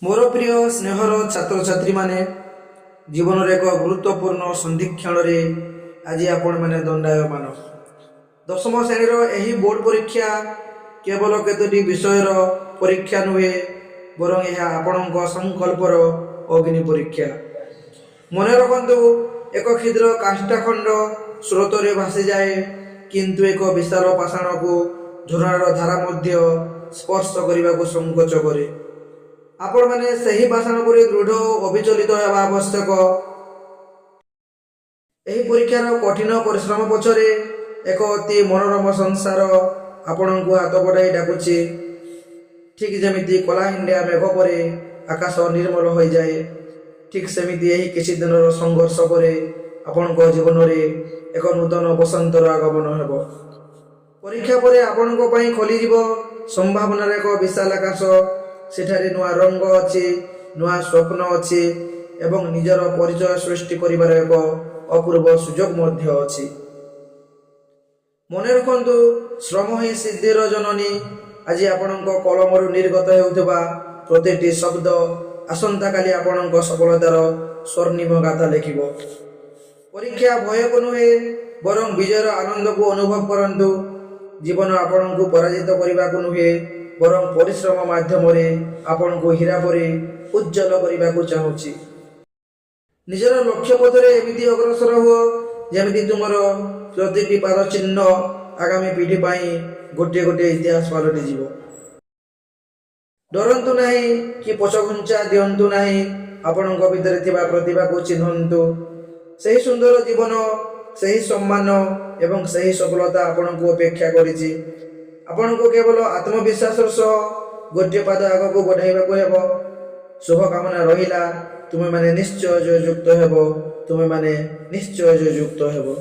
मोर प्रिय स्नेहर छात्र छात्री माने जीवन एक गुरुत्वपूर्ण संधिक्षण आज आपण मैंने दंडायमान दशम श्रेणीर यही बोर्ड परीक्षा केवल केतोटी विषयर परीक्षा नुहे बरं यह आपण संकल्पर अग्नि परीक्षा। मन रखु एक क्षुद्र काष्ठखंड स्रोत भासी जाए किंतु एक विशाल पाषाण को झरणार धारा मध्य स्पर्श करने को संकोच करे। आपण माने सही पाषाण पर दृढ़ अविचलित होगा आवश्यक। यही परीक्षार कठिन परिश्रम पछरे एक अति मनोरम संसार आपण को हाथ बढ़ाई डाकुची। ठीक जमिति कलाहिंडिया मेघ पर आकाश निर्मल हो जाए ठीक सेमिति यही किछि दिनर संघर्ष पर आपण जीवन में एक नूतन बसंतर आगमन हेब। परीक्षा पर आपण खोली संभावनार एक विशाल आकाश। सेठारे नुआ रंग अच्छी नुआ स्वप्न अच्छी एवं निजर परिचय सृष्टि करिवार एक अपूर्व सुजोग मध्य अच्छी। मन रखु श्रम ही सिद्धिर जननी। आज आपण कलमरु निर्गत होउथबा प्रतिटी शब्द आसंता काली आपण सफलतार स्वर्णिम गाथा लिखिब। परीक्षा भय को नुहे बरं विजयर आनंद को अनुभव करंतु। जीवन आपण को पराजित करने को नुहे बरं परिश्रम माध्यम आपण को हीरा पर उज्जवल करने को चाहूँगी। निजर लक्ष्य पथरे एमती अग्रसर हुआ जमी तुम प्रतिटी पाद चिन्ह आगामी पीढ़ी गोटे गोटे इतिहास पलटि जीव। डरंतु नहीं कि पछघुंचा दिंतु नहीं आपण भितर थिबा प्रतिभा को चिन्हतु। सही सुंदर जीवन सही सम्मान एवं सही सफलता आपण को अपेक्षा करिछि। आपण को केवल आत्मविश्वास सह गोटे पाद आग को बढ़ाइबा को हेबो। शुभकामना रहिला। तुमे माने निश्चय जययुक्त हेबो। तुमे माने निश्चय जययुक्त हेबो।